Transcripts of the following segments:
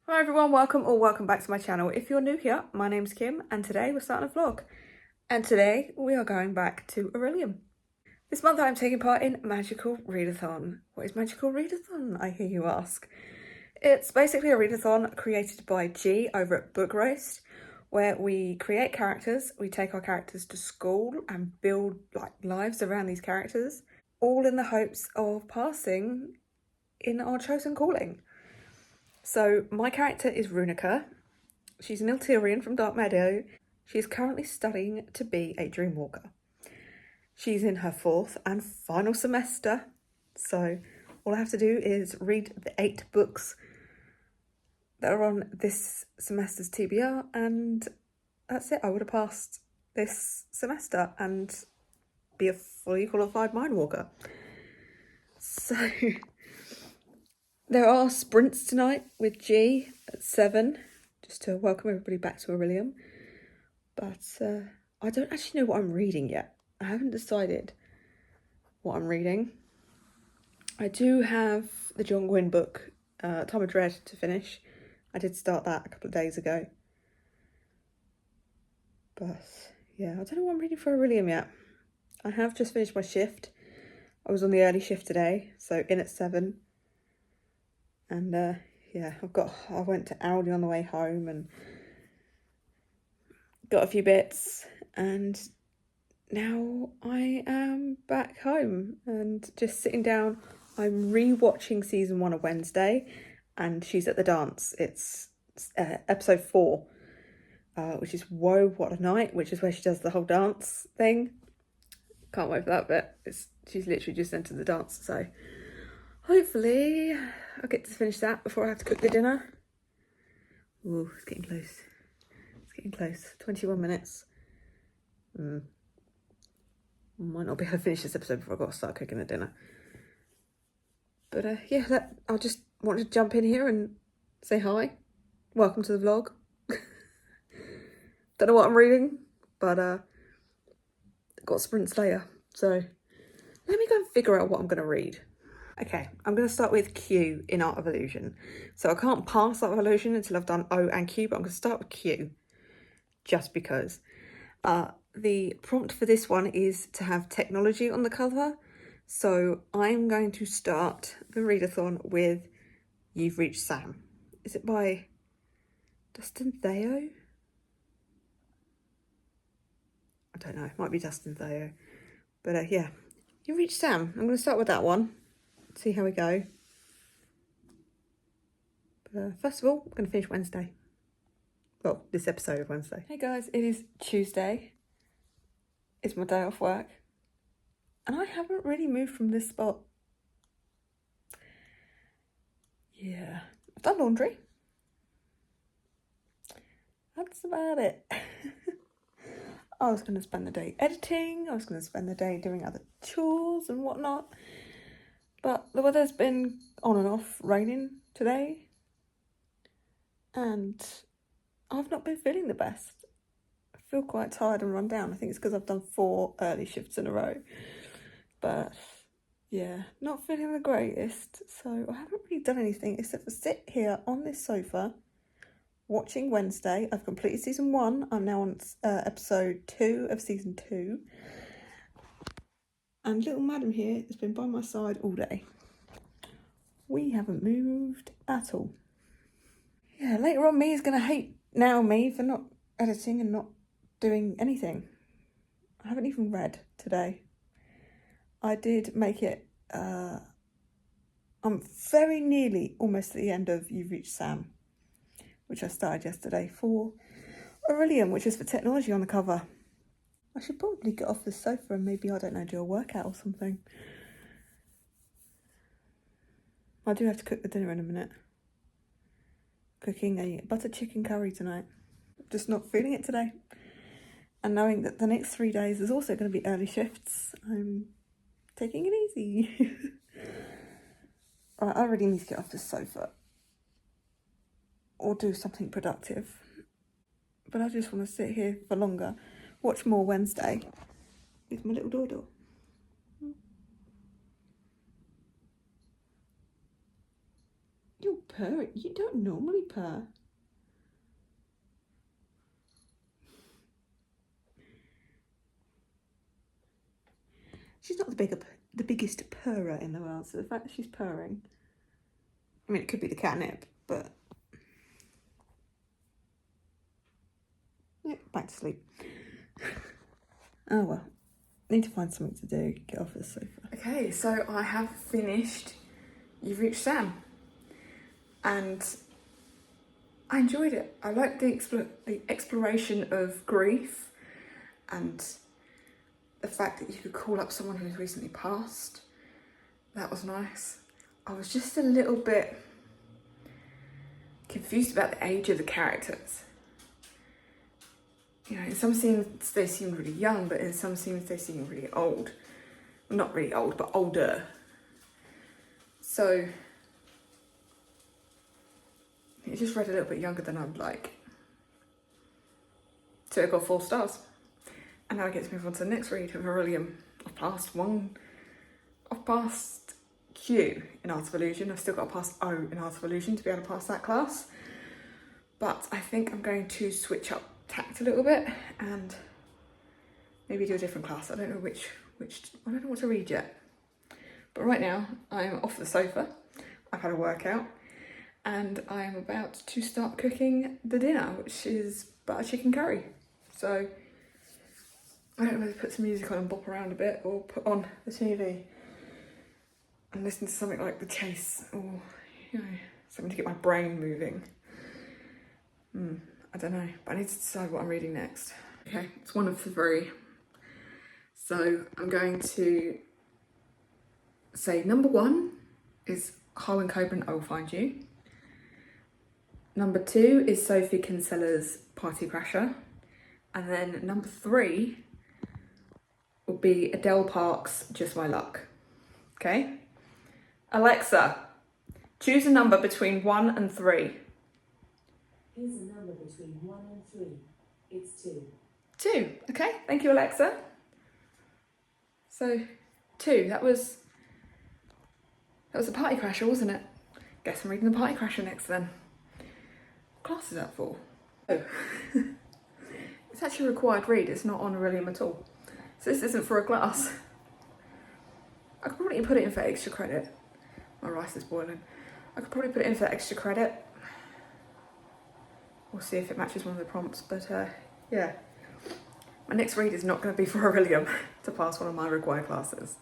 Hi everyone, welcome back to my channel. If you're new here, my name's Kim and today we're starting a vlog. And today we are going back to Aurelium. This month I'm taking part in Magical Readathon. What is Magical Readathon, I hear you ask? It's basically a readathon created by G over at Book Roast, where we create characters, we take our characters to school and build lives around these characters, all in the hopes of passing in our chosen calling. So my character is Runica. She's an Iltirian from Dark Meadow. She is currently studying to be a Dreamwalker. She's in her 4th and final semester, so all I have to do is read the 8 books that are on this semester's TBR, and that's it. I would have passed this semester and be a fully qualified Mindwalker. So there are sprints tonight with G at 7, just to welcome everybody back to Aurelium. But I don't actually know what I'm reading yet. I haven't decided what I'm reading. I do have the John Gwynne book, Time of Dread, to finish. I did start that a couple of days ago. But yeah, I don't know what I'm reading for Aurelium yet. I have just finished my shift. I was on the early shift today, so in at 7. And yeah, I went to Aldi on the way home and got a few bits, and now I am back home and just sitting down. I'm re-watching season 1 of Wednesday, and she's at the dance. It's episode 4, which is Whoa, What a Night, which is where she does the whole dance thing. Can't wait for that bit. She's literally just entered the dance, so hopefully I'll get to finish that before I have to cook the dinner. Ooh, it's getting close. It's getting close. 21 minutes. Might not be able to finish this episode before I've got to start cooking the dinner. But yeah, I just wanted to jump in here and say hi. Welcome to the vlog. Don't know what I'm reading, but got sprints later. So let me go and figure out what I'm going to read. Okay, I'm going to start with Q in Art of Illusion. So I can't pass Art of Illusion until I've done O and Q, but I'm going to start with Q just because. The prompt for this one is to have technology on the cover. So I'm going to start the readathon with You've Reached Sam. Is it by Dustin Theo? I don't know, it might be Dustin Theo. But yeah, You've Reached Sam. I'm going to start with that one, see how we go. But first of all, I'm going to finish Wednesday. Well, this episode of Wednesday. Hey guys, it is Tuesday. It's my day off work. And I haven't really moved from this spot. Yeah, I've done laundry. That's about it. I was going to spend the day editing. I was going to spend the day doing other chores and whatnot. But the weather's been on and off raining today. And I've not been feeling the best. I feel quite tired and run down. I think it's because I've done 4 early shifts in a row. But yeah, not feeling the greatest. So I haven't really done anything except for sit here on this sofa watching Wednesday. I've completed season 1. I'm now on episode 2 of season 2. And little madam here has been by my side all day. We haven't moved at all. Yeah, later on me is going to hate now me for not editing and not doing anything. I haven't even read today. I did make it, I'm very nearly almost at the end of You've Reached Sam, which I started yesterday for Aurelium, which is for technology on the cover. I should probably get off the sofa and maybe, I don't know, do a workout or something. I do have to cook the dinner in a minute. Cooking a butter chicken curry tonight. Just not feeling it today. And knowing that the next 3 days is also going to be early shifts, I'm taking it easy. Right, I really need to get off this sofa or do something productive. But I just want to sit here for longer, watch more Wednesday with my little doodle. purring. You don't normally purr. She's not the biggest purrer in the world, so the fact that she's purring, I mean, it could be the catnip, but yeah, back to sleep. Oh well, need to find something to do, get off the sofa. Okay, so I have finished You've Reached Sam, and I enjoyed it. I liked the exploration of grief and the fact that you could call up someone who's recently passed. That was nice. I was just a little bit confused about the age of the characters. You know, in some scenes they seem really young, but in some scenes they seem really old. Well, not really old, but older. So it just read a little bit younger than I would like. So it got 4 stars. And now I get to move on to the next read of Aurelium. I've passed Q in Art of Illusion. I've still got to pass O in Art of Illusion to be able to pass that class. But I think I'm going to switch up tact a little bit and maybe do a different class. I don't know which I don't know what to read yet. But right now I'm off the sofa. I've had a workout and I'm about to start cooking the dinner, which is butter chicken curry. So I don't know whether to put some music on and bop around a bit or put on the TV and listen to something like The Chase or, you know, something to get my brain moving. I don't know, but I need to decide what I'm reading next. Okay, it's one of the 3. So I'm going to say number 1 is Harwin Coben, I Will Find You. Number 2 is Sophie Kinsella's Party Crasher. And then number 3 will be Adele Park's Just My Luck. Okay? Alexa, choose a number between 1 and 3. Here's a number between 1 and 3. It's 2. 2. Okay, thank you, Alexa. So, 2. That was the Party Crasher, wasn't it? Guess I'm reading the Party Crasher next then. What class is that for? Oh. It's actually a required read. It's not on Aurelium at all. So this isn't for a class. I could probably put it in for extra credit. My rice is boiling. I could probably put it in for extra credit. We'll see if it matches one of the prompts, but yeah. My next read is not going to be for Aurelium to pass one of my required classes.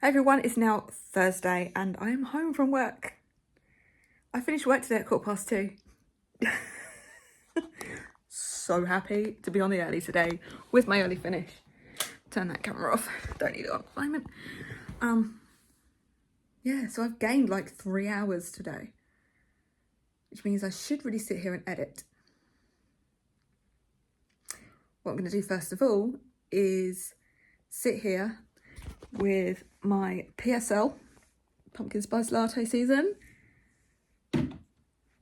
Hey everyone, it's now Thursday and I am home from work. I finished work today at 2:15. So happy to be on the early today with my early finish. turn that camera off. Don't need it on at the moment. Yeah, so I've gained like 3 hours today, which means I should really sit here and edit. What I'm going to do first of all is sit here with my PSL, Pumpkin Spice Latte Season,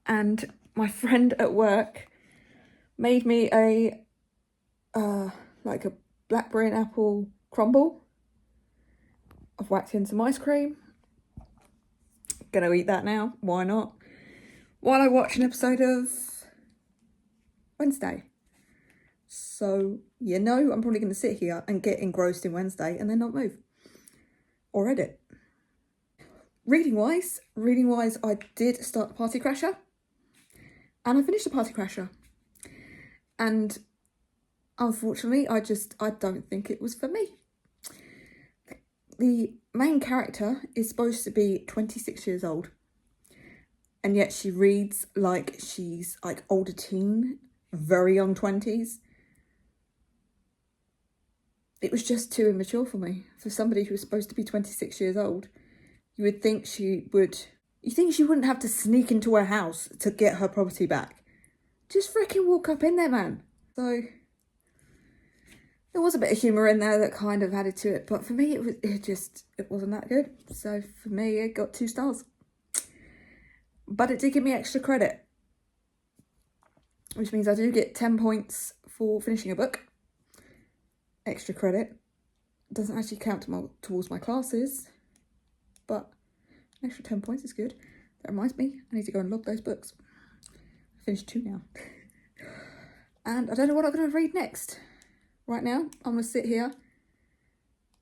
and my friend at work made me a like a blackberry and apple crumble. I've whacked in some ice cream. Gonna eat that now, why not? While I watch an episode of Wednesday. So, you know, I'm probably gonna sit here and get engrossed in Wednesday and then not move. Or edit. Reading wise, I did start the Party Crasher. And I finished the Party Crasher. And unfortunately, I don't think it was for me. The main character is supposed to be 26 years old. And yet she reads like she's like older teen, very young 20s. It was just too immature for me. For somebody who was supposed to be 26 years old, you would think she wouldn't have to sneak into her house to get her property back. Just freaking walk up in there, man. So there was a bit of humour in there that kind of added to it, but for me it wasn't that good. So for me it got 2 stars. But it did give me extra credit, which means I do get 10 points for finishing a book. Extra credit. Doesn't actually count towards my classes, but an extra 10 points is good. That reminds me, I need to go and log those books. I finished 2 now. And I don't know what I'm going to read next. Right now, I'm going to sit here,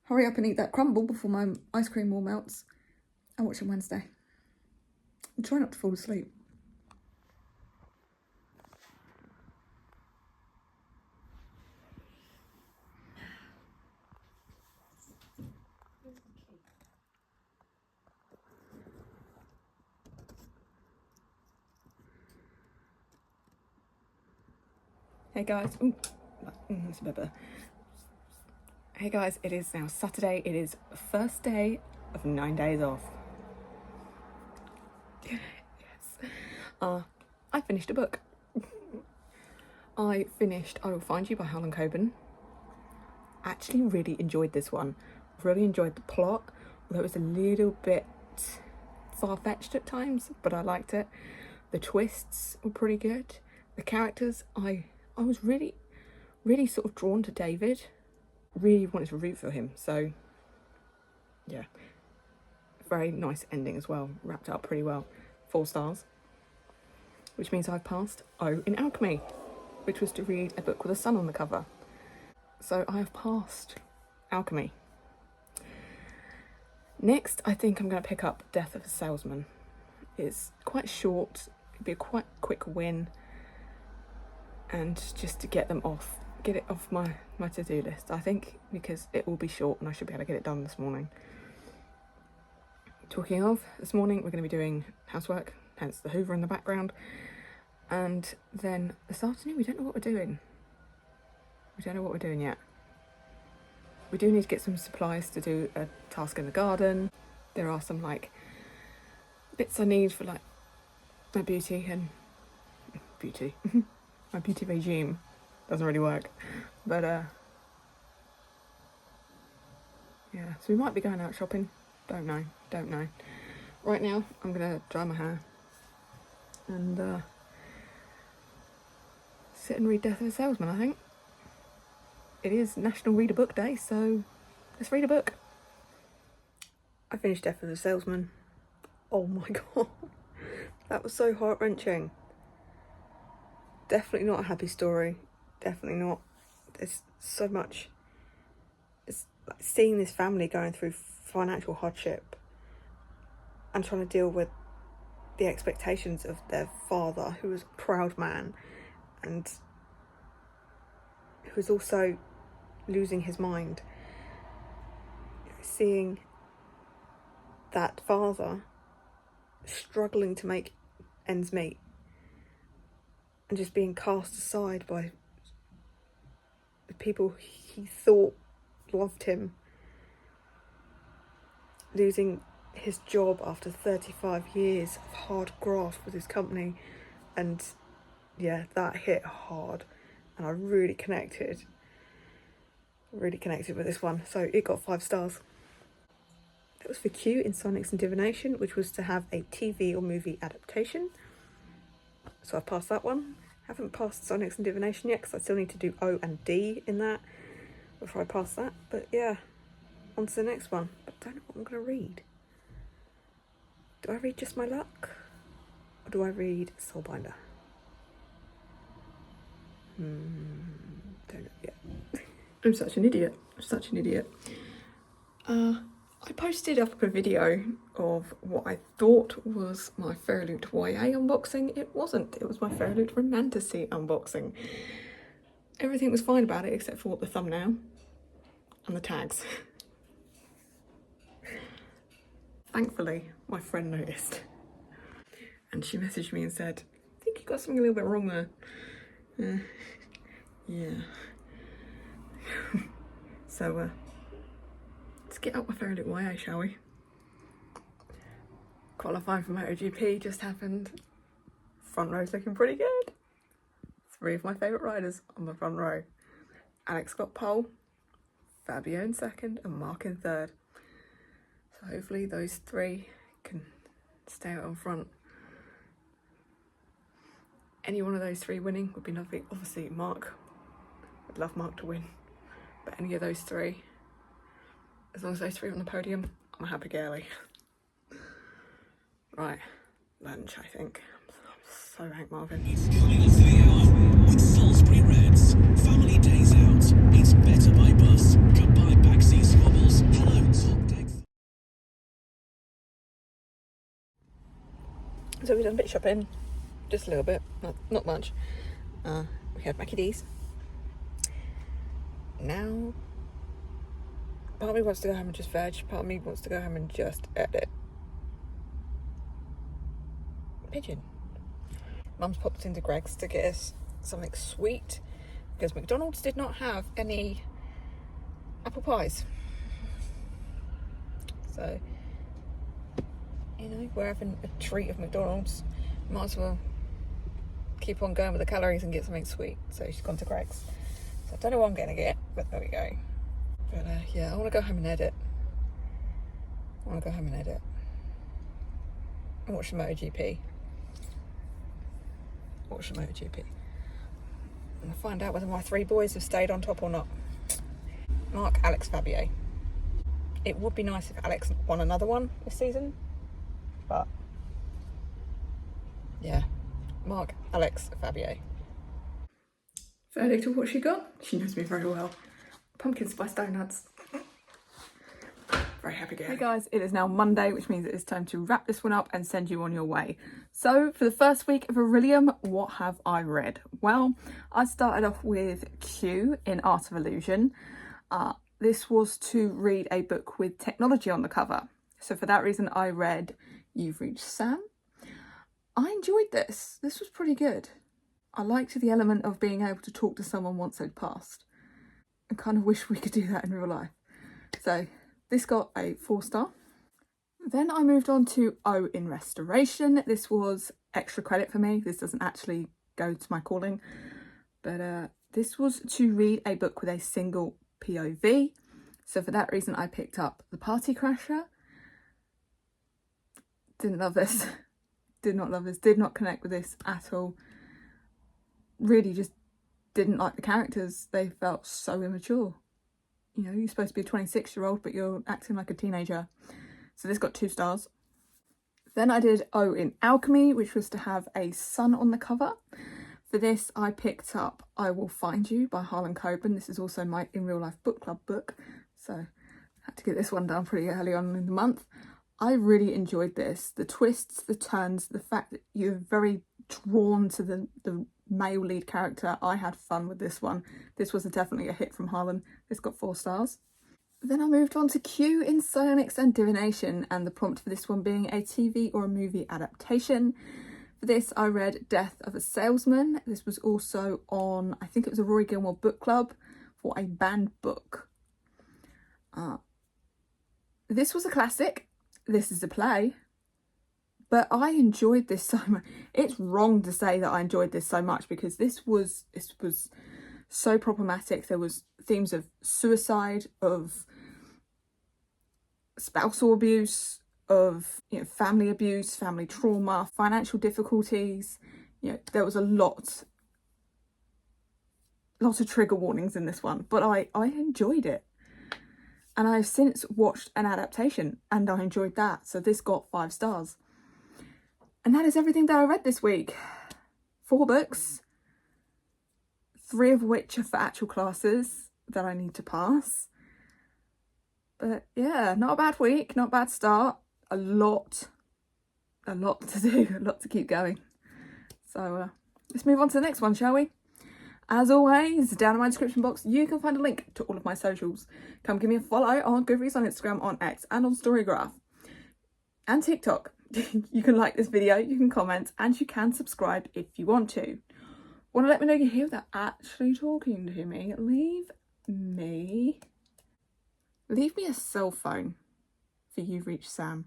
hurry up and eat that crumble before my ice cream all melts, and watch it Wednesday. And try not to fall asleep. Hey guys, that's a bit better. Hey guys, it is now Saturday. It is the first day of 9 days off. Yes. I finished a book. I Will Find You by Harlan Coben. Actually really enjoyed this one. Really enjoyed the plot, although it was a little bit far-fetched at times, but I liked it. The twists were pretty good. The characters, I was really sort of drawn to David. Really wanted to root for him, so yeah. Very nice ending as well, wrapped up pretty well. 4 stars, which means I've passed O in alchemy, which was to read a book with a sun on the cover. So I have passed alchemy. Next, I think I'm going to pick up Death of a Salesman. It's quite short, it'd be a quite quick win, and just to get it off my to-do list, I think, because it will be short and I should be able to get it done this morning. Talking of, this morning we're going to be doing housework, hence the Hoover in the background, and then this afternoon we don't know what we're doing. We don't know what we're doing yet. We do need to get some supplies to do a task in the garden. There are some like bits I need for like my beauty my beauty regime. Doesn't really work, but yeah, so we might be going out shopping. Don't know. Right now I'm gonna dry my hair and sit and read Death of a Salesman. I think it is National Read a Book Day, so let's read a book. I finished Death of a Salesman. Oh my god, that was so heart-wrenching. Definitely not a happy story. Definitely not. There's so much. It's like seeing this family going through financial hardship and trying to deal with the expectations of their father, who was a proud man and who was also losing his mind. Seeing that father struggling to make ends meet and just being cast aside by the people he thought loved him losing his job after 35 years of hard graft with his company, and yeah, that hit hard, and I really connected with this one, so it got 5 stars. That was for Q in Sonics and Divination, which was to have a TV or movie adaptation, so I passed that one. Haven't passed Sonics and Divination yet because I still need to do O and D in that before I pass that, but yeah, on to the next one. But I don't know what I'm going to read. Do I read Just My Luck? Or do I read Soulbinder? Don't know yet. I'm such an idiot. I posted up a video of what I thought was my Fairy Loot YA unboxing. It wasn't. It was my Fairy Loot Romantasy unboxing. Everything was fine about it except for the thumbnail and the tags. Thankfully, my friend noticed. And she messaged me and said, I think you got something a little bit wrong there. Yeah. So, let's get up my Fairy Loot YA, shall we? Qualifying for MotoGP just happened. Front row's looking pretty good. 3 of my favourite riders on the front row. Alex got pole, Fabio in second, and Mark in third. So hopefully those 3 can stay out on front. Any one of those 3 winning would be lovely. Obviously Mark, I'd love Mark to win. But any of those 3, as long as those 3 are on the podium, I'm a happy girly. Right, lunch I think. I'm so Hank Marvin. It's coming up to the hour with Salisbury Reds. Family days out. It's better by bus. Goodbye backseat squabbles. Hello top deck. So we've done a bit of shopping, just a little bit, not much. We had Mackie D's. Now, part of me wants to go home and just veg, part of me wants to go home and just edit. Pigeon. Mum's popped into Greg's to get us something sweet because McDonald's did not have any apple pies. So, you know, we're having a treat of McDonald's. Might as well keep on going with the calories and get something sweet. So she's gone to Greg's. So I don't know what I'm going to get, but there we go. But yeah, I want to go home and edit. And watch the MotoGP. And I'll find out whether my 3 boys have stayed on top or not. Mark, Alex, Fabio. It would be nice if Alex won another one this season, but yeah, Mark, Alex, Fabio. Verdict of what she got? She knows me very well. Pumpkin spice donuts. Very happy girl. Hey guys, it is now Monday, which means it is time to wrap this one up and send you on your way. So for the first week of Aurelium, what have I read? Well, I started off with Q in Art of Illusion. This was to read a book with technology on the cover. So for that reason, I read You've Reached Sam. I enjoyed this. This was pretty good. I liked the element of being able to talk to someone once they'd passed. I kind of wish we could do that in real life. So this got a 4-star. Then I moved on to O in Restoration. This was extra credit for me. This doesn't actually go to my calling. But this was to read a book with a single POV. So for that reason, I picked up The Party Crasher. Didn't love this. Did not love this. Did not connect with this at all. Really just didn't like the characters. They felt so immature. You know, you're supposed to be a 26-year-old, but you're acting like a teenager. So this got 2 stars. Then I did O in Alchemy, which was to have a sun on the cover. For this, I picked up I Will Find You by Harlan Coben. This is also my In Real Life Book Club book. So I had to get this one done pretty early on in the month. I really enjoyed this. The twists, the turns, the fact that you're very drawn to the male lead character. I had fun with this one. This was definitely a hit from Harlan. This got 4 stars. Then I moved on to Q in Psionics and Divination, and the prompt for this one being a TV or a movie adaptation. For this, I read Death of a Salesman. This was also on, I think it was a Rory Gilmore book club for a banned book. This was a classic. This is a play. But I enjoyed this so much. It's wrong to say that I enjoyed this so much because this was so problematic. There was themes of suicide, of spousal abuse, of family abuse, family trauma, financial difficulties. There was a lot of trigger warnings in this one, but I enjoyed it. And I've since watched an adaptation and I enjoyed that. So this got 5 stars. And that is everything that I read this week. 4 books, 3 of which are for actual classes that I need to pass. But yeah, not a bad week, not a bad start. A lot to do, a lot to keep going. So let's move on to the next one, shall we? As always, down in my description box, you can find a link to all of my socials. Come give me a follow on Goodreads, on Instagram, on X, and on Storygraph. And TikTok. You can like this video, you can comment, and you can subscribe if you want to. Want to let me know you're here without actually talking to me? Leave me a cell phone for You Reach Sam.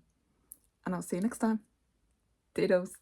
And I'll see you next time. Doodles.